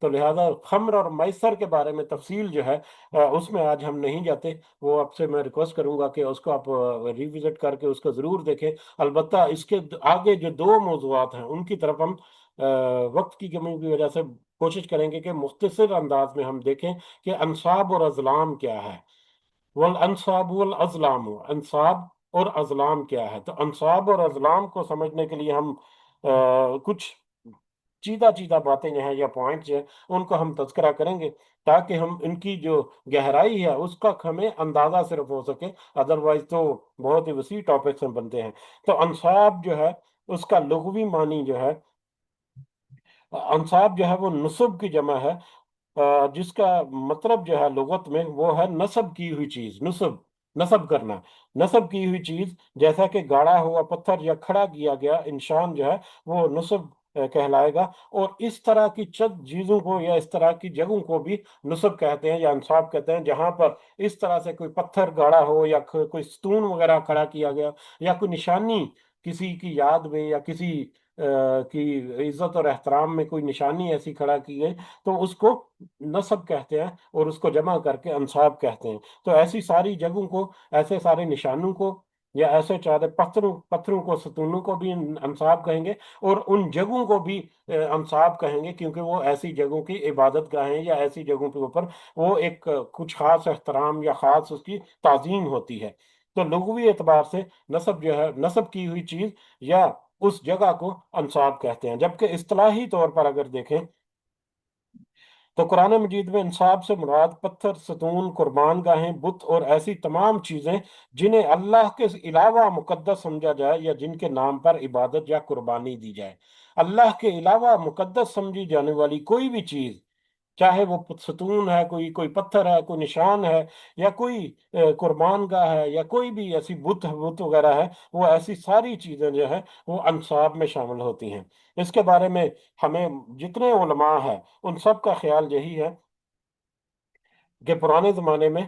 تو لہٰذا خمر اور میسر کے بارے میں تفصیل جو ہے اس میں آج ہم نہیں جاتے. وہ آپ سے میں ریکویسٹ کروں گا کہ اس کو آپ ریوزٹ کر کے اس کو ضرور دیکھیں. البتہ اس کے آگے جو دو موضوعات ہیں ان کی طرف ہم وقت کی کمی کی وجہ سے کوشش کریں گے کہ مختصر انداز میں ہم دیکھیں کہ انصاب اور ازلام کیا ہے. والانصاب والازلام، انصاب اور ازلام کیا ہے. تو انصاب اور ازلام کو سمجھنے کے لیے ہم کچھ چیدہ چیدہ باتیں جو ہیں یا پوائنٹس جو ہیں ان کو ہم تذکرہ کریں گے، تاکہ ہم ان کی جو گہرائی ہے اس کا ہمیں اندازہ صرف ہو سکے. ادروائز تو بہت ہی وسیع ٹاپکس میں بنتے ہیں. تو انصاب جو ہے اس کا لغوی معنی جو ہے، انصاب جو ہے وہ نسب کی جمع ہے، جس کا مطلب جو ہے لغت میں وہ ہے نصب کی ہوئی چیز. نصب کرنا، نصب کی ہوئی چیز، جیسا کہ گاڑا ہوا پتھر یا کھڑا کیا گیا انشان جو ہے وہ نصب کہلائے گا. اور اس طرح کی چند چیزوں کو یا اس طرح کی جگہوں کو بھی نصب کہتے ہیں یا انصاب کہتے ہیں، جہاں پر اس طرح سے کوئی پتھر گاڑا ہو یا کوئی ستون وغیرہ کھڑا کیا گیا یا کوئی نشانی کسی کی یاد میں یا کسی کی عزت اور احترام میں کوئی نشانی ایسی کھڑا کی گئی، تو اس کو نصب کہتے ہیں اور اس کو جمع کر کے انصاب کہتے ہیں. تو ایسی ساری جگہوں کو، ایسے سارے نشانوں کو یا ایسے چارے پتھروں کو، ستونوں کو بھی انصاب کہیں گے، اور ان جگہوں کو بھی انصاب کہیں گے، کیونکہ وہ ایسی جگہوں کی عبادت گاہیں یا ایسی جگہوں کے اوپر وہ ایک کچھ خاص احترام یا خاص اس کی تعظیم ہوتی ہے. تو لغوی اعتبار سے نصب جو ہے، نصب کی ہوئی چیز یا اس جگہ کو انصاب کہتے ہیں. جبکہ اصطلاحی طور پر اگر دیکھیں تو قرآن مجید میں انصاب سے مراد پتھر، ستون، قربان گاہیں، بت اور ایسی تمام چیزیں جنہیں اللہ کے علاوہ مقدس سمجھا جائے یا جن کے نام پر عبادت یا قربانی دی جائے. اللہ کے علاوہ مقدس سمجھی جانے والی کوئی بھی چیز، چاہے وہ ستون ہے، کوئی پتھر ہے، کوئی نشان ہے، یا کوئی قربان گاہ ہے، یا کوئی بھی ایسی بت وغیرہ ہے، وہ ایسی ساری چیزیں جو ہے وہ انصاب میں شامل ہوتی ہیں. اس کے بارے میں ہمیں جتنے علماء ہیں ان سب کا خیال یہی ہے کہ پرانے زمانے میں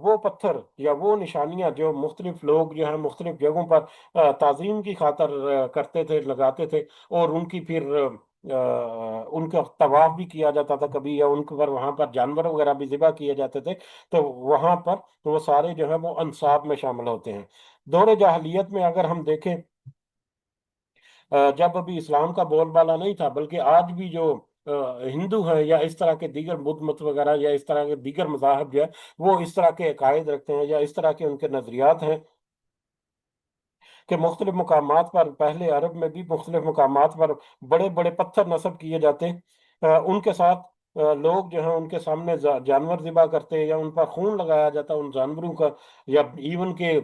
وہ پتھر یا وہ نشانیاں جو مختلف لوگ جو ہیں مختلف جگہوں پر تعظیم کی خاطر کرتے تھے، لگاتے تھے، اور ان کی پھر ان کا طواف بھی کیا جاتا تھا کبھی، یا ان پر وہاں پر جانور وغیرہ بھی ذبح کیے جاتے تھے، تو وہاں پر وہ سارے جو ہیں وہ انصاب میں شامل ہوتے ہیں. دور جاہلیت میں اگر ہم دیکھیں، جب ابھی اسلام کا بول بالا نہیں تھا، بلکہ آج بھی جو ہندو ہیں یا اس طرح کے دیگر بدھ مت وغیرہ یا اس طرح کے دیگر مذاہب جو ہے وہ اس طرح کے عقائد رکھتے ہیں یا اس طرح کے ان کے نظریات ہیں کہ مختلف مقامات پر، پہلے عرب میں بھی مختلف مقامات پر بڑے بڑے پتھر نصب کیے جاتے، ان کے ساتھ لوگ جو ہیں ان کے سامنے جانور ذبح کرتے یا ان پر خون لگایا جاتا ان جانوروں کا، یا ایون کہ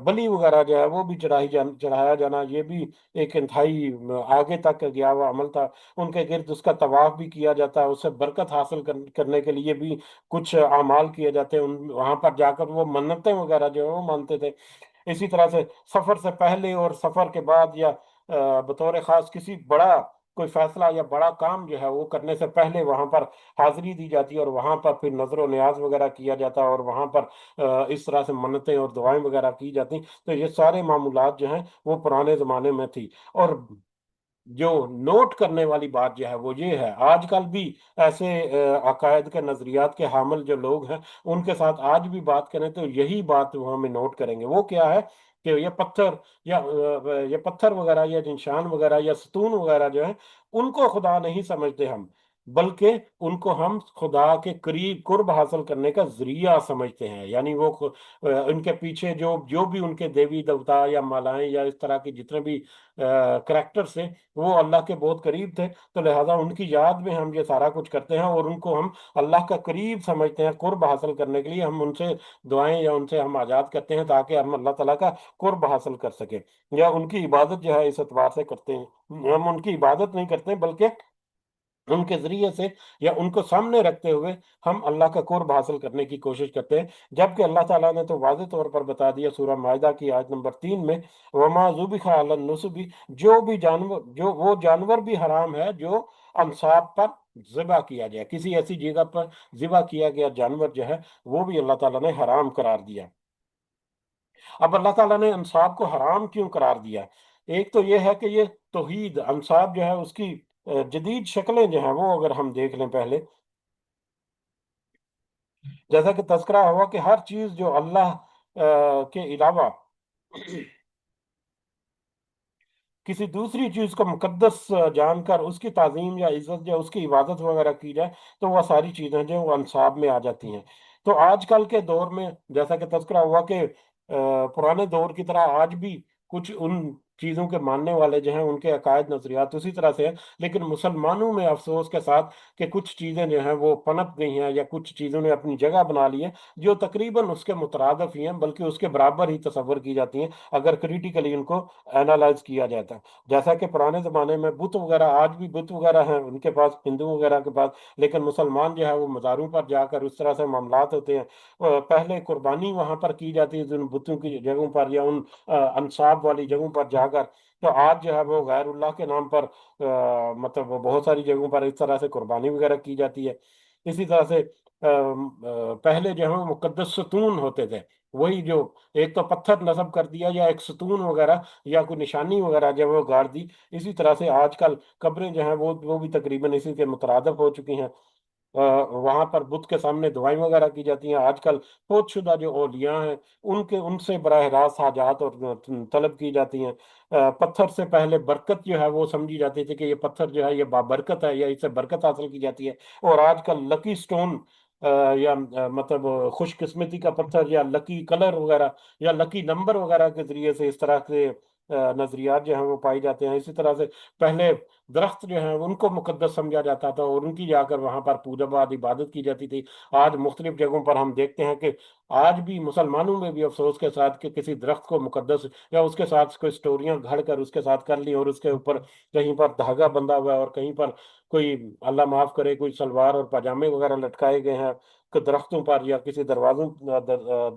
بلی وغیرہ جو ہے وہ بھی چڑھایا جانا، یہ بھی ایک انتہائی آگے تک گیا ہوا عمل تھا. ان کے گرد اس کا طواف بھی کیا جاتا، اس سے برکت حاصل کرنے کے لیے بھی کچھ اعمال کیے جاتے، وہاں پر جا کر وہ منتیں وغیرہ جو ہے وہ مانتے تھے. اسی طرح سے سفر سے پہلے اور سفر کے بعد، یا بطور خاص کسی بڑا کوئی فیصلہ یا بڑا کام جو ہے وہ کرنے سے پہلے وہاں پر حاضری دی جاتی اور وہاں پر پھر نظر و نیاز وغیرہ کیا جاتا اور وہاں پر اس طرح سے منتیں اور دعائیں وغیرہ کی جاتی. تو یہ سارے معمولات جو ہیں وہ پرانے زمانے میں تھی. اور جو نوٹ کرنے والی بات جو ہے وہ یہ ہے، آج کل بھی ایسے عقائد کے نظریات کے حامل جو لوگ ہیں ان کے ساتھ آج بھی بات کریں تو یہی بات وہ ہمیں نوٹ کریں گے. وہ کیا ہے کہ یہ پتھر وغیرہ یا نشان وغیرہ یا ستون وغیرہ جو ہیں ان کو خدا نہیں سمجھتے ہم، بلکہ ان کو ہم خدا کے قریب قرب حاصل کرنے کا ذریعہ سمجھتے ہیں. یعنی وہ ان کے پیچھے جو جو بھی ان کے دیوی دیوتا یا مالائیں یا اس طرح کے جتنے بھی کریکٹر سے وہ اللہ کے بہت قریب تھے، تو لہٰذا ان کی یاد میں ہم یہ سارا کچھ کرتے ہیں اور ان کو ہم اللہ کا قریب سمجھتے ہیں. قرب حاصل کرنے کے لیے ہم ان سے دعائیں یا ان سے ہم حاجات کرتے ہیں تاکہ ہم اللہ تعالیٰ کا قرب حاصل کر سکیں، یا ان کی عبادت جو ہے اس اعتبار سے کرتے ہیں. ہم ان کی عبادت نہیں کرتے بلکہ ان کے ذریعے سے یا ان کو سامنے رکھتے ہوئے ہم اللہ کا قرب حاصل کرنے کی کوشش کرتے ہیں. جبکہ اللہ تعالیٰ نے تو واضح طور پر بتا دیا سورہ مائدہ کی آیت نمبر 3 میں، وما ذبح علی النصب، جو بھی جانور، جو وہ جانور بھی حرام ہے جو انصاب پر ذبح کیا جائے، کسی ایسی جگہ پر ذبح کیا گیا جانور جو ہے وہ بھی اللہ تعالیٰ نے حرام قرار دیا. اب اللہ تعالیٰ نے انصاب کو حرام کیوں قرار دیا؟ ایک تو یہ ہے کہ یہ توحید، انصاب جو ہے اس کی جدید شکلیں جو ہیں وہ اگر ہم دیکھ لیں پہلے، جیسا کہ تذکرہ ہوا کہ ہر چیز جو اللہ کے علاوہ کسی دوسری چیز کو مقدس جان کر اس کی تعظیم یا عزت یا اس کی عبادت وغیرہ کی جائے، تو وہ ساری چیزیں جو وہ انصاب میں آ جاتی ہیں۔ تو آج کل کے دور میں جیسا کہ تذکرہ ہوا کہ پرانے دور کی طرح آج بھی کچھ ان چیزوں کے ماننے والے جو ہیں ان کے عقائد نظریات اسی طرح سے ہیں، لیکن مسلمانوں میں افسوس کے ساتھ کہ کچھ چیزیں جو ہیں وہ پنپ گئی ہیں یا کچھ چیزوں نے اپنی جگہ بنا لی ہے جو تقریباً اس کے مترادف ہی ہیں، بلکہ اس کے برابر ہی تصور کی جاتی ہیں اگر کریٹیکلی ان کو اینالائز کیا جاتا ہے۔ جیسا کہ پرانے زمانے میں بت وغیرہ، آج بھی بت وغیرہ ہیں ان کے پاس، ہندو وغیرہ کے پاس، لیکن مسلمان جو ہے وہ مزاروں پر جا کر اس طرح سے معاملات ہوتے ہیں۔ پہلے قربانی وہاں پر کی جاتی ہے ان بتوں کی جگہوں پر یا ان انصاب والی جگہوں پر جا کر، تو آج جو ہے وہ غیر اللہ کے نام پر مطلب بہت ساری جگہوں پر اس طرح سے قربانی وغیرہ کی جاتی ہے۔ اسی طرح سے پہلے جو ہے وہ مقدس ستون ہوتے تھے، وہی جو ایک تو پتھر نصب کر دیا یا ایک ستون وغیرہ یا کوئی نشانی وغیرہ جو وہ گاڑ دی، اسی طرح سے آج کل قبریں جو ہیں وہ بھی تقریباً اسی کے مترادف ہو چکی ہیں۔ وہاں پر بت کے سامنے دعائیں وغیرہ کی جاتی ہیں۔ آج کل فوت شدہ جو اولیاء ہیں ان سے براہ راست حاجات اور طلب کی جاتی ہیں۔ پتھر سے پہلے برکت جو ہے وہ سمجھی جاتی تھی کہ یہ پتھر جو ہے یہ بابرکت ہے یا اس سے برکت حاصل کی جاتی ہے، اور آج کل لکی سٹون یا مطلب خوش قسمتی کا پتھر یا لکی کلر وغیرہ یا لکی نمبر وغیرہ کے ذریعے سے اس طرح کے نظریات جو ہیں وہ پائی جاتے ہیں۔ اسی طرح سے پہلے درخت جو ہیں ان کو مقدس سمجھا جاتا تھا اور ان کی جا کر وہاں پر پوجا پاٹ عبادت کی جاتی تھی۔ آج مختلف جگہوں پر ہم دیکھتے ہیں کہ آج بھی مسلمانوں میں بھی افسوس کے ساتھ کہ کسی درخت کو مقدس یا اس کے ساتھ کوئی سٹوریاں گھڑ کر اس کے ساتھ کر لی اور اس کے اوپر کہیں پر دھاگا بندھا ہوا ہے اور کہیں پر کوئی اللہ معاف کرے کوئی سلوار اور پاجامے وغیرہ لٹکائے گئے ہیں کہ درختوں پر یا کسی دروازوں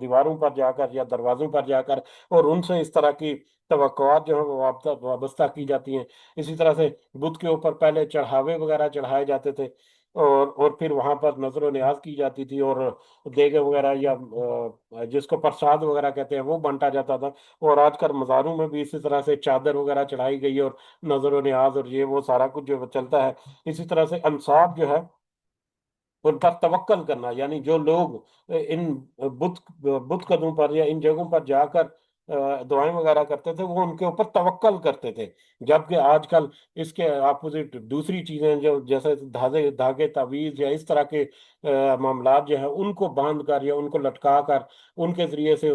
دیواروں پر جا کر یا دروازوں پر جا کر، اور ان سے اس طرح کی توقعات جو ہیں وہ وابستہ کی جاتی ہیں۔ اسی طرح سے بدھ کے اوپر پہلے چڑھاوے وغیرہ چڑھائے جاتے تھے، اور پھر وہاں پر نظر و نیاز کی جاتی تھی اور دیگے وغیرہ یا جس کو پرساد وغیرہ کہتے ہیں وہ بانٹا جاتا تھا۔ اور آج کل مزاروں میں بھی اسی طرح سے چادر وغیرہ چڑھائی گئی اور نظر و نیاز اور یہ وہ سارا کچھ جو چلتا ہے۔ اسی طرح سے انصاب جو ہے ان پر توکل کرنا، یعنی جو لوگ ان بت قدوں پر یا ان جگہوں پر جا کر دعائیں وغیرہ کرتے تھے وہ ان کے اوپر توکل کرتے تھے، جبکہ آج کل اس کے اپوزٹ دوسری چیزیں جو جیسے دھاگے تعویذ یا اس طرح کے معاملات جو ہیں ان کو باندھ کر یا ان کو لٹکا کر ان کے ذریعے سے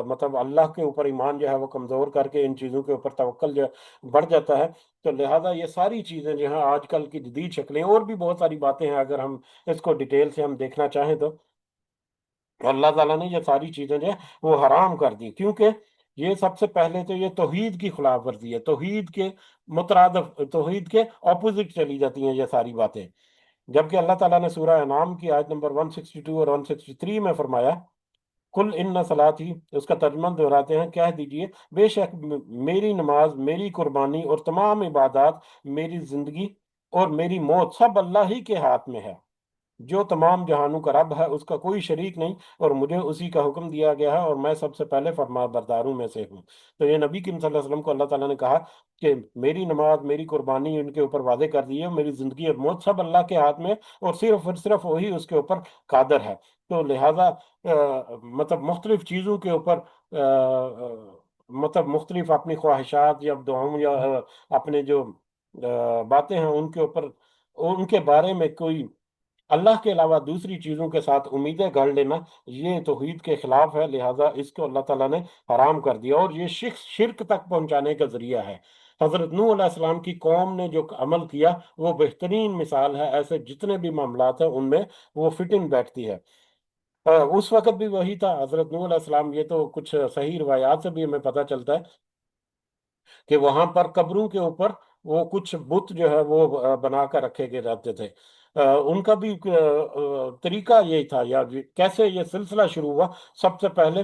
مطلب اللہ کے اوپر ایمان جو ہے وہ کمزور کر کے ان چیزوں کے اوپر توکل جو ہے بڑھ جاتا ہے۔ تو لہٰذا یہ ساری چیزیں جو ہیں آج کل کی جدید شکلیں، اور بھی بہت ساری باتیں ہیں اگر ہم اس کو ڈیٹیل سے ہم دیکھنا چاہیں تو اللہ تعالیٰ نے یہ ساری چیزیں جو ہے وہ حرام کر دی، کیونکہ یہ سب سے پہلے تو یہ توحید کی خلاف ورزی ہے، توحید کے مترادف، توحید کے اپوزٹ چلی جاتی ہیں یہ ساری باتیں۔ جبکہ اللہ تعالیٰ نے سورہ انعام کی آیت نمبر 162 اور 163 میں فرمایا، کل ان صلاتی، اس کا ترجمہ دہراتے ہیں، کہہ دیجئے بے شک میری نماز، میری قربانی اور تمام عبادات، میری زندگی اور میری موت سب اللہ ہی کے ہاتھ میں ہے، جو تمام جہانوں کا رب ہے، اس کا کوئی شریک نہیں، اور مجھے اسی کا حکم دیا گیا ہے اور میں سب سے پہلے فرما برداروں میں سے ہوں۔ تو یہ نبی کریم صلی اللہ علیہ وسلم کو اللہ تعالیٰ نے کہا کہ میری نماز، میری قربانی ان کے اوپر واضح کر دی ہے، میری زندگی اور موت سب اللہ کے ہاتھ میں ہے، اور صرف وہی اس کے اوپر قادر ہے۔ تو لہٰذا مطلب مختلف چیزوں کے اوپر مطلب مختلف اپنی خواہشات یا دعاؤں یا اپنے جو باتیں ہیں ان کے اوپر، ان کے بارے میں کوئی اللہ کے علاوہ دوسری چیزوں کے ساتھ امیدیں گڑھ لینا، یہ توحید کے خلاف ہے، لہٰذا اس کو اللہ تعالیٰ نے حرام کر دیا، اور یہ شرک تک پہنچانے کا ذریعہ ہے۔ حضرت نوح علیہ السلام کی قوم نے جو عمل کیا وہ بہترین مثال ہے، ایسے جتنے بھی معاملات ہیں ان میں وہ فٹ ان بیٹھتی ہے۔ اس وقت بھی وہی تھا حضرت نوح علیہ السلام، یہ تو کچھ صحیح روایات سے بھی ہمیں پتہ چلتا ہے کہ وہاں پر قبروں کے اوپر وہ کچھ بت جو ہے وہ بنا کر رکھے گئے رہتے تھے۔ ان کا بھی طریقہ یہی تھا، یا کیسے یہ سلسلہ شروع ہوا۔ سب سے پہلے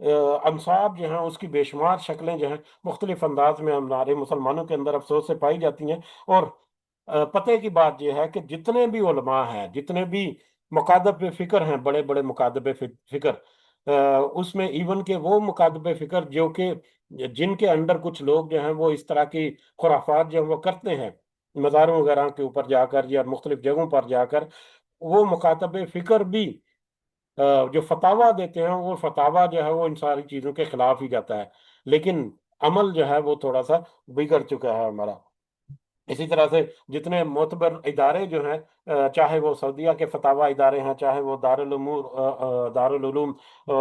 انصاب جو ہیں اس کی بے شمار شکلیں جو ہیں مختلف انداز میں ہمارے مسلمانوں کے اندر افسوس سے پائی جاتی ہیں۔ اور پتہ کی بات یہ ہے کہ جتنے بھی علماء ہیں، جتنے بھی مکاتب فکر ہیں، بڑے بڑے مکاتب فکر، اس میں ایون کہ وہ مکاتب فکر جو کہ جن کے انڈر کچھ لوگ جو ہیں وہ اس طرح کی خرافات جو وہ کرتے ہیں مزاروں وغیرہ کے اوپر جا کر یا مختلف جگہوں پر جا کر، وہ مکاتب فکر بھی جو فتاویٰ دیتے ہیں، وہ فتاویٰ جو ہے وہ ان ساری چیزوں کے خلاف ہی جاتا ہے، لیکن عمل جو ہے وہ تھوڑا سا بگڑ چکا ہے ہمارا۔ اسی طرح سے جتنے معتبر ادارے جو ہیں، چاہے وہ سعودیہ کے فتاوی ادارے ہیں، چاہے وہ دارالعلوم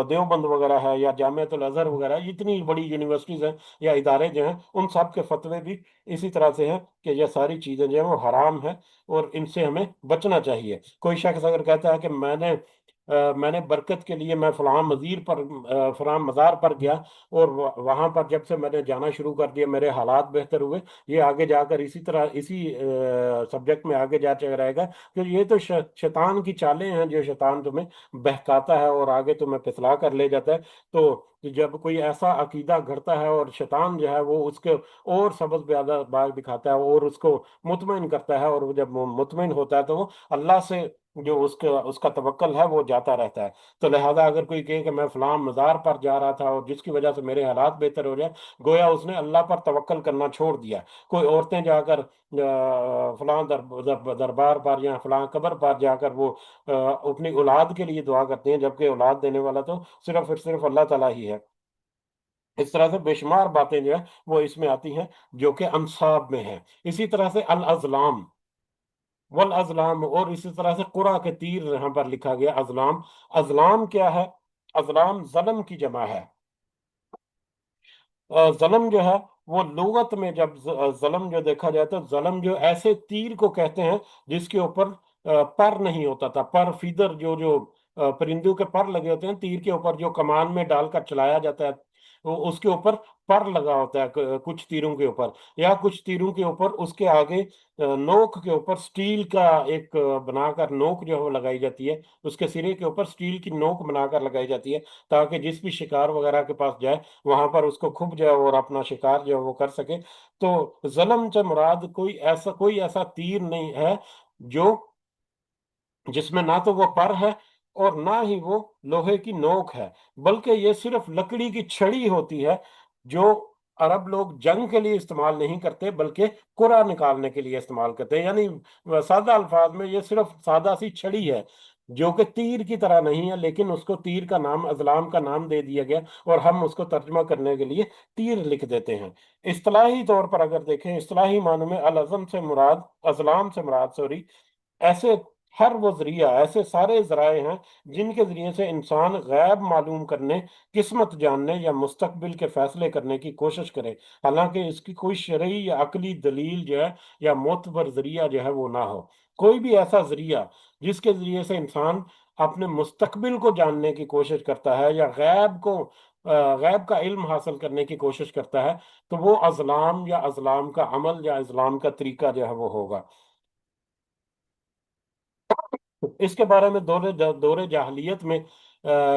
دیوبند وغیرہ ہے، یا جامعۃ الازہر وغیرہ، جتنی بڑی یونیورسٹیز ہیں یا ادارے جو ہیں، ان سب کے فتوے بھی اسی طرح سے ہیں کہ یہ ساری چیزیں جو ہیں وہ حرام ہیں اور ان سے ہمیں بچنا چاہیے۔ کوئی شخص اگر کہتا ہے کہ میں نے برکت کے لیے میں فلاں مزار پر گیا، اور وہاں پر جب سے میں نے جانا شروع کر دیا میرے حالات بہتر ہوئے، یہ آگے جا کر اسی طرح اسی سبجیکٹ میں آگے جا چل رہے گا کہ یہ تو شیطان کی چالیں ہیں، جو شیطان تمہیں بہکاتا ہے اور آگے تمہیں پھسلا کر لے جاتا ہے۔ تو جب کوئی ایسا عقیدہ گھڑتا ہے اور شیطان جو ہے وہ اس کے اور سبز زیادہ باغ دکھاتا ہے اور اس کو مطمئن کرتا ہے، اور وہ جب وہ مطمئن ہوتا ہے تو وہ اللہ سے جو اس کا توکل ہے وہ جاتا رہتا ہے۔ تو لہذا اگر کوئی کہے کہ میں فلاں مزار پر جا رہا تھا اور جس کی وجہ سے میرے حالات بہتر ہو جائے، گویا اس نے اللہ پر توکل کرنا چھوڑ دیا۔ کوئی عورتیں جا کر فلاں دربار پر یا فلاں قبر پر جا کر وہ اپنی اولاد کے لیے دعا کرتے ہیں، جبکہ اولاد دینے والا تو صرف اور صرف اللہ تعالیٰ ہی ہے۔ اس طرح سے بے شمار باتیں جو ہے وہ اس میں آتی ہیں جو کہ انصاب میں ہیں۔ اسی طرح سے الازلام والازلام، اور اسی طرح سے قرآ کے تیر یہاں پر لکھا گیا ازلام۔ ازلام کیا ہے؟ ازلام ظلم کی جمع ہے۔ ظلم جو ہے وہ لغت میں جب ظلم جو دیکھا جائے تو ظلم جو ایسے تیر کو کہتے ہیں جس کے اوپر پر نہیں ہوتا تھا، پر فیدر جو پرندوں کے پر لگے ہوتے ہیں، تیر کے اوپر جو کمان میں ڈال کر چلایا جاتا ہے، اس کے اوپر پر لگا ہوتا ہے کچھ تیروں کے اوپر، یا کچھ تیروں کے اوپر اس کے آگے نوک کے اوپر سٹیل کا ایک بنا کر نوک جو ہے وہ لگائی جاتی ہے، اس کے سرے کے اوپر سٹیل کی نوک بنا کر لگائی جاتی ہے، تاکہ جس بھی شکار وغیرہ کے پاس جائے وہاں پر اس کو کھپ جائے اور اپنا شکار جو ہے وہ کر سکے۔ تو ظلم سے مراد کوئی ایسا تیر نہیں ہے جو جس میں نہ تو وہ پر ہے اور نہ ہی وہ لوہے کی نوک ہے، بلکہ یہ صرف لکڑی کی چھڑی ہوتی ہے، جو عرب لوگ جنگ کے لیے استعمال نہیں کرتے بلکہ قرع نکالنے کے لیے استعمال کرتے ہیں۔ یعنی سادہ الفاظ میں یہ صرف سادہ سی چھڑی ہے جو کہ تیر کی طرح نہیں ہے، لیکن اس کو تیر کا نام، ازلام کا نام دے دیا گیا، اور ہم اس کو ترجمہ کرنے کے لیے تیر لکھ دیتے ہیں۔ اصطلاحی طور پر اگر دیکھیں، اصطلاحی معنوں میں الازم سے مراد، ازلام سے مراد سوری، ایسے ہر وہ ذریعہ، ایسے سارے ذرائع ہیں جن کے ذریعے سے انسان غیب معلوم کرنے، قسمت جاننے یا مستقبل کے فیصلے کرنے کی کوشش کرے، حالانکہ اس کی کوئی شرعی یا عقلی دلیل جو ہے یا معتبر ذریعہ جو ہے وہ نہ ہو۔ کوئی بھی ایسا ذریعہ جس کے ذریعے سے انسان اپنے مستقبل کو جاننے کی کوشش کرتا ہے یا غیب کا علم حاصل کرنے کی کوشش کرتا ہے، تو وہ ازلام یا ازلام کا عمل یا ازلام کا طریقہ جو ہے وہ ہوگا۔ اس کے بارے میں دور جاہلیت میں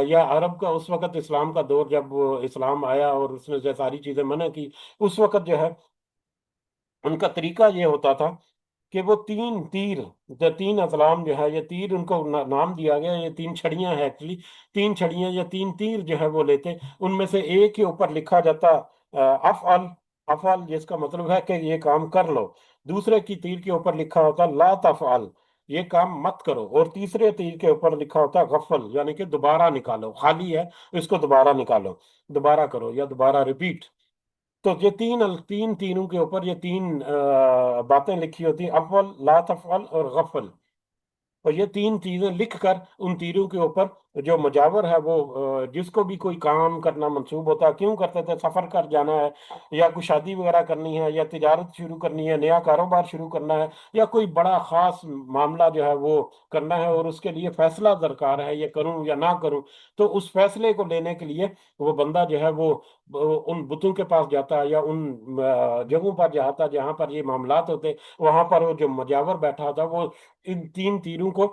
یا عرب کا اس وقت، اسلام کا دور جب اسلام آیا اور اس نے یہ ساری چیزیں منع کی، اس وقت جو ہے ان کا طریقہ یہ ہوتا تھا کہ وہ تین تیر، جو تین ازلام جو ہے، یہ تیر ان کو نام دیا گیا، یہ تین چھڑیاں ہیں ایکچولی، تین چھڑیاں یا تین تیر جو ہے وہ لیتے، ان میں سے ایک کے اوپر لکھا جاتا افعل، افعل جس کا مطلب ہے کہ یہ کام کر لو، دوسرے کی تیر کے اوپر لکھا ہوتا لا تفعل، یہ کام مت کرو، اور تیسرے تیر کے اوپر لکھا ہوتا غفل، یعنی کہ دوبارہ نکالو، خالی ہے اس کو دوبارہ نکالو، دوبارہ کرو یا دوبارہ ریپیٹ۔ تو یہ تین تینوں کے اوپر یہ تین باتیں لکھی ہوتی ہیں، اول، لا تفعل اور غفل، اور یہ تین چیزیں لکھ کر ان تیروں کے اوپر جو مجاور ہے وہ جس کو بھی کوئی کام کرنا منسوب ہوتا ہے، کیوں کرتے تھے؟ سفر کر جانا ہے، یا کوئی شادی وغیرہ کرنی ہے، یا تجارت شروع کرنی ہے، نیا کاروبار شروع کرنا ہے، یا کوئی بڑا خاص معاملہ جو ہے وہ کرنا ہے اور اس کے لیے فیصلہ درکار ہے، یہ کروں یا نہ کروں، تو اس فیصلے کو لینے کے لیے وہ بندہ جو ہے وہ ان بتوں کے پاس جاتا ہے، یا ان جگہوں پر جاتا جہاں پر یہ معاملات ہوتے، وہاں پر وہ جو مجاور بیٹھا تھا وہ ان تین تیروں کو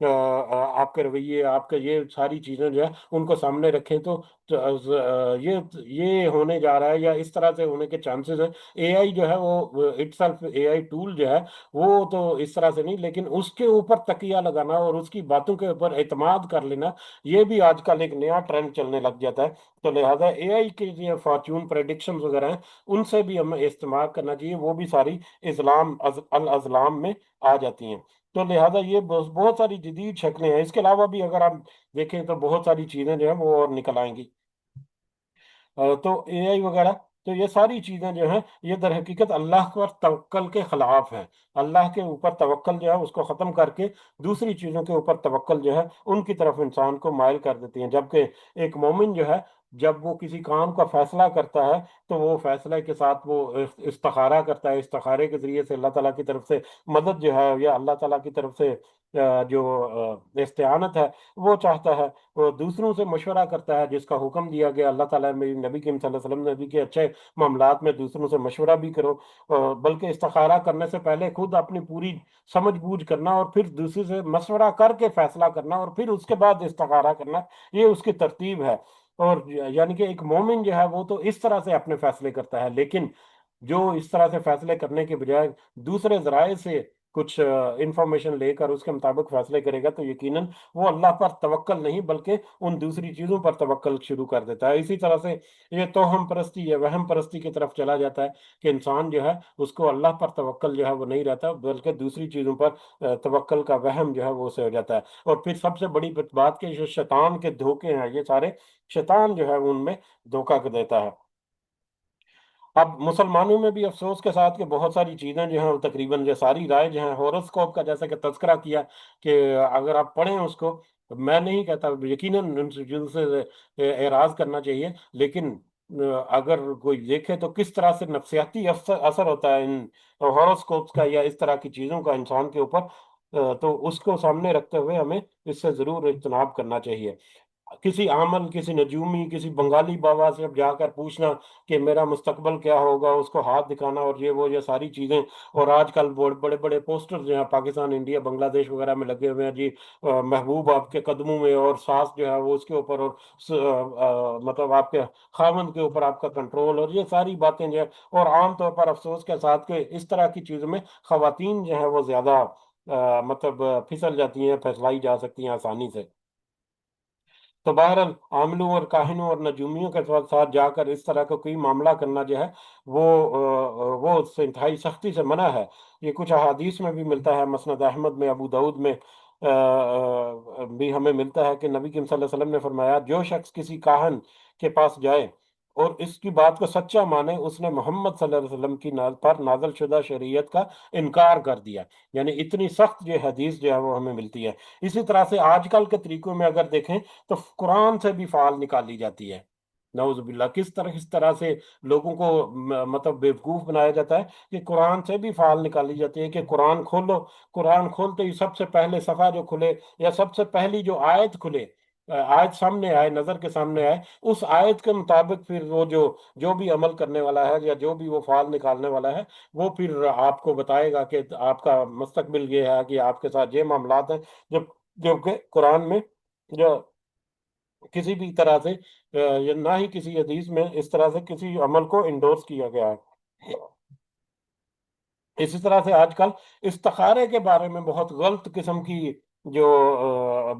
آپ کے رویے، آپ کے یہ ساری چیزیں جو ہے ان کو سامنے رکھیں تو یہ ہونے جا رہا ہے یا اس طرح سے ہونے کے چانسز ہیں۔ اے آئی جو ہے وہ itself, A I tool جو ہے وہ تو اس طرح سے نہیں، لیکن اس کے اوپر تکیہ لگانا اور اس کی باتوں کے اوپر اعتماد کر لینا، یہ بھی آج کل ایک نیا ٹرینڈ چلنے لگ جاتا ہے۔ تو لہذا اے آئی کے جو فارچون پریڈکشن وغیرہ ہیں ان سے بھی ہمیں استعمال کرنا چاہیے، وہ بھی ساری الازلام میں آ جاتی ہیں۔ تو لہذا یہ بہت ساری جدید شکلیں ہیں، اس کے علاوہ بھی اگر آپ دیکھیں تو بہت ساری چیزیں جو ہیں وہ اور نکل آئیں گی۔ تو اے آئی وغیرہ، تو یہ ساری چیزیں جو ہیں یہ در حقیقت اللہ پر توکل کے خلاف ہیں۔ اللہ کے اوپر توکل جو ہے اس کو ختم کر کے دوسری چیزوں کے اوپر توکل جو ہے ان کی طرف انسان کو مائل کر دیتی ہیں، جبکہ ایک مومن جو ہے جب وہ کسی کام کا فیصلہ کرتا ہے تو وہ فیصلے کے ساتھ وہ استخارہ کرتا ہے، استخارے کے ذریعے سے اللہ تعالیٰ کی طرف سے مدد جو ہے یا اللہ تعالیٰ کی طرف سے جو استعانت ہے وہ چاہتا ہے۔ وہ دوسروں سے مشورہ کرتا ہے، جس کا حکم دیا گیا اللہ تعالیٰ میں نبی کریم صلی اللہ علیہ وسلم نے بھی کہ اچھے معاملات میں دوسروں سے مشورہ بھی کرو، بلکہ استخارہ کرنے سے پہلے خود اپنی پوری سمجھ بوجھ کرنا اور پھر دوسرے سے مشورہ کر کے فیصلہ کرنا اور پھر اس کے بعد استخارہ کرنا، یہ اس کی ترتیب ہے۔ اور یعنی کہ ایک مومن جو ہے وہ تو اس طرح سے اپنے فیصلے کرتا ہے، لیکن جو اس طرح سے فیصلے کرنے کے بجائے دوسرے ذرائع سے کچھ انفارمیشن لے کر اس کے مطابق فیصلے کرے گا تو یقیناً وہ اللہ پر توکل نہیں بلکہ ان دوسری چیزوں پر توکل شروع کر دیتا ہے۔ اسی طرح سے یہ توہم پرستی یا وہم پرستی کی طرف چلا جاتا ہے کہ انسان جو ہے اس کو اللہ پر توکل جو ہے وہ نہیں رہتا بلکہ دوسری چیزوں پر توکل کا وہم جو ہے وہ اسے ہو جاتا ہے۔ اور پھر سب سے بڑی بات کہ جو شیطان کے دھوکے ہیں یہ سارے شیطان جو ہے ان میں دھوکہ دیتا ہے۔ اب مسلمانوں میں بھی افسوس کے ساتھ کہ بہت ساری چیزیں جو ہیں وہ تقریباً یہ ساری رائے جو ہیں ہوراسکوپ کا جیسا کہ تذکرہ کیا کہ اگر آپ پڑھیں اس کو، میں نہیں کہتا یقیناً ان چیزوں سے اعراض کرنا چاہیے، لیکن اگر کوئی دیکھے تو کس طرح سے نفسیاتی اثر ہوتا ہے ان ہوراسکوپس کا یا اس طرح کی چیزوں کا انسان کے اوپر، تو اس کو سامنے رکھتے ہوئے ہمیں اس سے ضرور اجتناب کرنا چاہیے۔ کسی عامل، کسی نجومی، کسی بنگالی بابا سے اب جا کر پوچھنا کہ میرا مستقبل کیا ہوگا، اس کو ہاتھ دکھانا اور یہ ساری چیزیں، اور آج کل بڑے بڑے پوسٹر جو ہیں پاکستان، انڈیا، بنگلہ دیش وغیرہ میں لگے ہوئے ہیں جی، محبوب آپ کے قدموں میں، اور ساس جو ہے وہ اس کے اوپر، اور مطلب آپ کے خاوند کے اوپر آپ کا کنٹرول، اور یہ ساری باتیں جو ہے، اور عام طور پر افسوس کے ساتھ کہ اس طرح کی چیزوں میں خواتین جو ہیں وہ زیادہ مطلب پھسل جاتی ہیں، پھسلائی جا سکتی ہیں آسانی سے۔ تو بہرحال عاملوں اور کاہنوں اور نجومیوں کے ساتھ ساتھ جا کر اس طرح کا کوئی معاملہ کرنا جو ہے وہ اس سے انتہائی سختی سے منع ہے۔ یہ کچھ احادیث میں بھی ملتا ہے، مسند احمد میں، ابو داود میں بھی ہمیں ملتا ہے کہ نبی کریم صلی اللہ علیہ وسلم نے فرمایا جو شخص کسی کاہن کے پاس جائے اور اس کی بات کو سچا مانے، اس نے محمد صلی اللہ علیہ وسلم کی پر نازل شدہ شریعت کا انکار کر دیا۔ یعنی اتنی سخت جو حدیث جو ہے وہ ہمیں ملتی ہے۔ اسی طرح سے آج کل کے طریقوں میں اگر دیکھیں تو قرآن سے بھی فعال نکالی جاتی ہے، نعوذ باللہ، کس طرح سے لوگوں کو مطلب بیوقوف بنایا جاتا ہے کہ قرآن سے بھی فعال نکالی جاتی ہے کہ قرآن کھولو، قرآن کھولتے ہی سب سے پہلے صفحہ جو کھلے یا سب سے پہلی جو آیت کھلے، آیت سامنے آئے، نظر کے سامنے آئے، اس آیت کے مطابق پھر وہ جو بھی عمل کرنے والا ہے یا جو بھی وہ فعال نکالنے والا ہے وہ پھر آپ کو بتائے گا کہ آپ کا مستقبل یہ ہے کہ آپ کے ساتھ یہ معاملات ہیں، جو کہ قرآن میں جو کسی بھی طرح سے یا نہ ہی کسی حدیث میں اس طرح سے کسی عمل کو انڈورس کیا گیا ہے۔ اسی طرح سے آج کل استخارے کے بارے میں بہت غلط قسم کی جو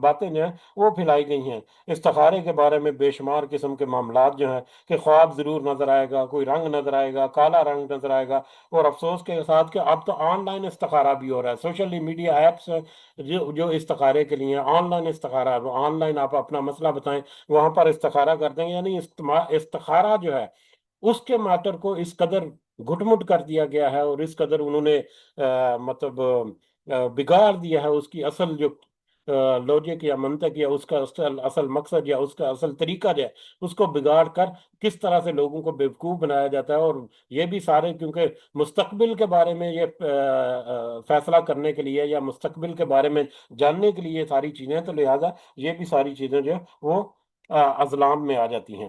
باتیں جو ہیں وہ پھیلائی گئی ہیں۔ استخارے کے بارے میں بے شمار قسم کے معاملات جو ہیں کہ خواب ضرور نظر آئے گا، کوئی رنگ نظر آئے گا، کالا رنگ نظر آئے گا، اور افسوس کے ساتھ کہ اب تو آن لائن استخارہ بھی ہو رہا ہے، سوشل میڈیا ایپس جو استخارے کے لیے آن لائن استخارہ، آن لائن آپ اپنا مسئلہ بتائیں، وہاں پر استخارہ کر دیں، یعنی استخارہ جو ہے اس کے میٹر کو اس قدر گھٹ مٹ کر دیا گیا ہے، اور اس قدر انہوں نے مطلب بگاڑ دیا ہے اس کی اصل جو لوجک یا منطق یا اس کا اصل مقصد یا اس کا اصل طریقہ جو ہے اس کو بگاڑ کر کس طرح سے لوگوں کو بیوقوف بنایا جاتا ہے۔ اور یہ بھی سارے کیونکہ مستقبل کے بارے میں یہ فیصلہ کرنے کے لیے یا مستقبل کے بارے میں جاننے کے لیے یہ ساری چیزیں ہیں، تو لہٰذا یہ بھی ساری چیزیں جو ہے وہ اضلام میں آ جاتی ہیں۔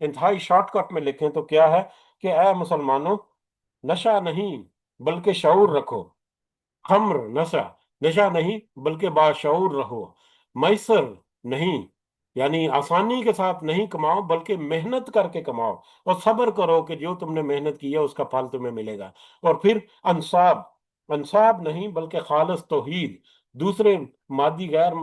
انتہائی شارٹ کٹ میں لکھیں تو کیا ہے کہ اے مسلمانوں، نشہ نہیں بلکہ شعور رکھو، خمر نشہ، نشہ نہیں بلکہ باشعور رہو، میسر نہیں یعنی آسانی کے ساتھ نہیں کماؤ بلکہ محنت کر کے کماؤ، اور صبر کرو کہ جو تم نے محنت کی ہے اس کا پھل تمہیں ملے گا۔ اور پھر انصاب، انصاب نہیں بلکہ خالص توحید، دوسرے مادی غیر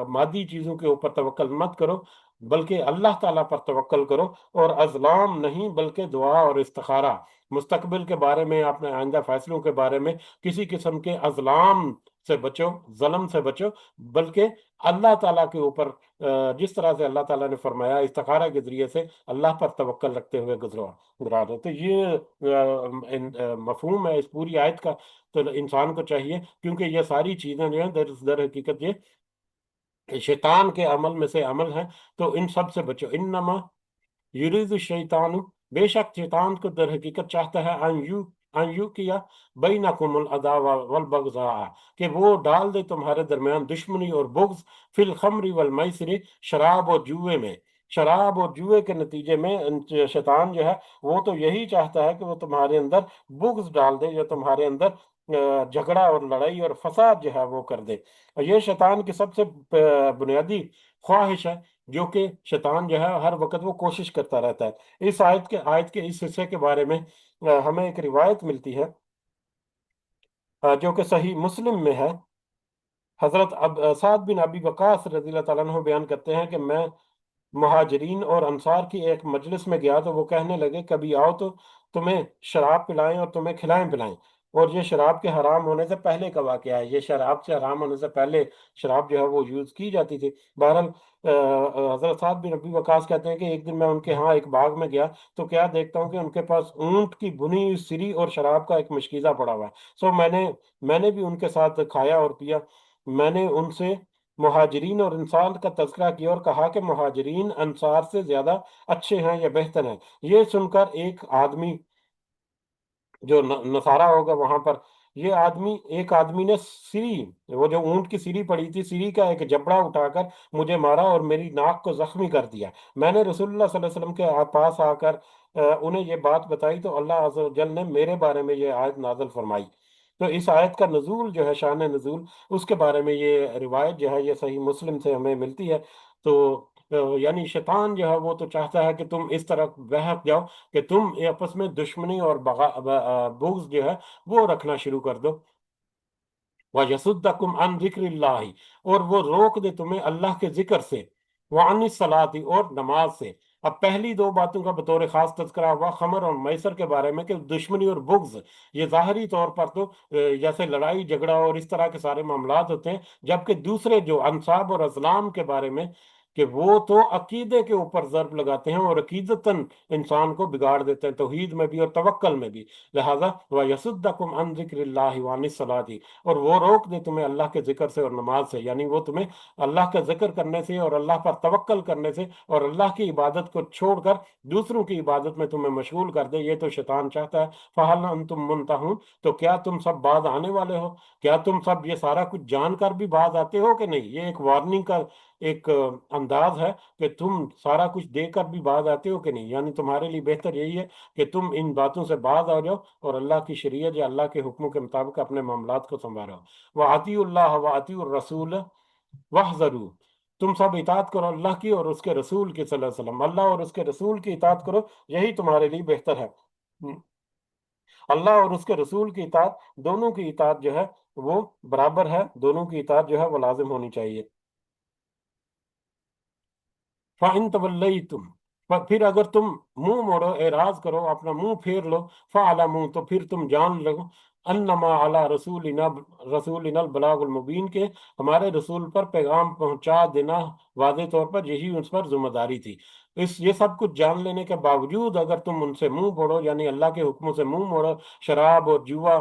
مادی چیزوں کے اوپر توکل مت کرو بلکہ اللہ تعالیٰ پر توکل کرو، اور ازلام نہیں بلکہ دعا اور استخارہ، مستقبل کے بارے میں، اپنے آئندہ فیصلوں کے بارے میں کسی قسم کے ازلام سے بچو، ظلم سے بچو، بلکہ اللہ تعالیٰ کے اوپر جس طرح سے اللہ تعالیٰ نے فرمایا استخارہ کے ذریعے سے اللہ پر توکل رکھتے ہوئے گزارو۔ تو یہ مفہوم ہے اس پوری آیت کا۔ تو انسان کو چاہیے، کیونکہ یہ ساری چیزیں جو ہیں در حقیقت یہ شیطان کے عمل میں سے عمل ہیں، تو ان سب سے بچو۔ انما یرید الشیطان، بے شک شیطان کو در حقیقت چاہتا ہے ان یو کیا بینکم العداوہ والبغضاء، کہ وہ ڈال دے تمہارے درمیان دشمنی اور بغض، فی الخمر والمیسر، شراب اور جوئے میں۔ شراب اور جوئے کے نتیجے میں شیطان جو ہے وہ تو یہی چاہتا ہے کہ وہ تمہارے اندر بغض ڈال دے، یا تمہارے اندر جھگڑا اور لڑائی اور فساد جو ہے وہ کر دے۔ اور یہ شیطان کی سب سے بنیادی خواہش ہے، جو کہ شیطان جو ہے ہر وقت وہ کوشش کرتا رہتا ہے۔ اس آیت کے اس حصے کے بارے میں ہمیں ایک روایت ملتی ہے جو کہ صحیح مسلم میں ہے۔ حضرت سعد بن ابی وقاص رضی اللہ تعالیٰ عنہ بیان کرتے ہیں کہ میں مہاجرین اور انصار کی ایک مجلس میں گیا تو وہ کہنے لگے کبھی آؤ تو تمہیں شراب پلائیں اور تمہیں کھلائیں پلائیں۔ اور یہ شراب کے حرام ہونے سے پہلے کا واقعہ ہے، یہ شراب سے حرام ہونے سے پہلے شراب جو ہے وہ یوز کی جاتی تھی۔ بہرحال حضرت سعد بن نبی وقاص کہتے ہیں کہ ایک دن میں ان کے ہاں ایک باغ میں گیا تو کیا دیکھتا ہوں کہ ان کے پاس اونٹ کی بھنی ہوئی سری اور شراب کا ایک مشکیزہ پڑا ہوا ہے۔ سو میں نے بھی ان کے ساتھ کھایا اور پیا۔ میں نے ان سے مہاجرین اور انصار کا تذکرہ کیا اور کہا کہ مہاجرین انصار سے زیادہ اچھے ہیں یا بہتر ہیں۔ یہ سن کر ایک آدمی جو نصارہ ہوگا وہاں پر، ایک آدمی نے سری، وہ جو اونٹ کی سری پڑی تھی، سری کا ایک جبڑا اٹھا کر مجھے مارا اور میری ناک کو زخمی کر دیا۔ میں نے رسول اللہ صلی اللہ علیہ وسلم کے پاس آ کر انہیں یہ بات بتائی تو اللہ عز و جل نے میرے بارے میں یہ آیت نازل فرمائی۔ تو اس آیت کا نزول جو ہے، شان نزول، اس کے بارے میں یہ روایت جو ہے یہ صحیح مسلم سے ہمیں ملتی ہے۔ تو یعنی شیطان جو ہے وہ تو چاہتا ہے کہ تم اس طرح بہک جاؤ کہ تم آپس میں دشمنی اور بغض جو ہے وہ رکھنا شروع کر دو۔ وَيَصُدَّكُمْ عَنْ ذِكْرِ اللَّهِ، اور وہ روک دے تمہیں اللہ کے ذکر سے، وَعَنِ الصَّلَاةِ، اور نماز سے۔ اب پہلی دو باتوں کا بطور خاص تذکرہ ہوا خمر اور میسر کے بارے میں، کہ دشمنی اور بغض یہ ظاہری طور پر تو جیسے لڑائی جھگڑا اور اس طرح کے سارے معاملات ہوتے ہیں، جبکہ دوسرے جو انصاب اور ازلام کے بارے میں، کہ وہ تو عقیدے کے اوپر ضرب لگاتے ہیں اور عقیدتاً انسان کو بگاڑ دیتے ہیں، توحید میں بھی اور توکل میں بھی۔ لہذا وَيَصُدَّكُمْ عَنْ ذِكْرِ اللَّهِ وَعَنِ الصَّلَاةِ، اور وہ روک دے تمہیں اللہ کے ذکر سے اور نماز سے، یعنی وہ تمہیں اللہ کا ذکر کرنے سے اور اللہ پر توکل کرنے سے اور اللہ کی عبادت کو چھوڑ کر دوسروں کی عبادت میں تمہیں مشغول کر دے۔ یہ تو شیطان چاہتا ہے۔ فَهَلْ أَنْتُمْ مُنْتَهُونَ، تو کیا تم سب باز آنے والے ہو؟ کیا تم سب یہ سارا کچھ جان کر بھی باز آتے ہو کہ نہیں؟ یہ ایک وارننگ کا ایک انداز ہے کہ تم سارا کچھ دے کر بھی باز آتے ہو کہ نہیں، یعنی تمہارے لیے بہتر یہی ہے کہ تم ان باتوں سے باز آ جاؤ اور اللہ کی شریعت یا اللہ کے حکموں کے مطابق اپنے معاملات کو سنوارو۔ وَأَطِيعُوا اللَّهَ وَأَطِيعُوا الرَّسُولَ وَاحْذَرُوا، تم سب اطاعت کرو اللہ کی اور اس کے رسول کی، صلی اللہ علیہ وسلم، اللہ اور اس کے رسول کی اطاعت کرو، یہی تمہارے لیے بہتر ہے۔ اللہ اور اس کے رسول کی اطاعت، دونوں کی اطاعت جو ہے وہ برابر ہے، دونوں کی اطاعت جو ہے وہ لازم ہونی چاہیے۔ فَإِن تَوَلَّيْتُمْ، پھر اگر تم منہ موڑو، اعراض کرو، اپنا منہ پھیر لو، فَاعْلَمُوا، تو پھر تم جان لو، انما علی رسولنا البلاغ المبین، کے ہمارے رسول پر پیغام پہنچا دینا واضح طور پر یہی اس پر ذمہ داری تھی۔ یہ سب کچھ جان لینے کے باوجود اگر تم ان سے منہ موڑو، یعنی اللہ کے حکموں سے منہ موڑو، شراب اور جوا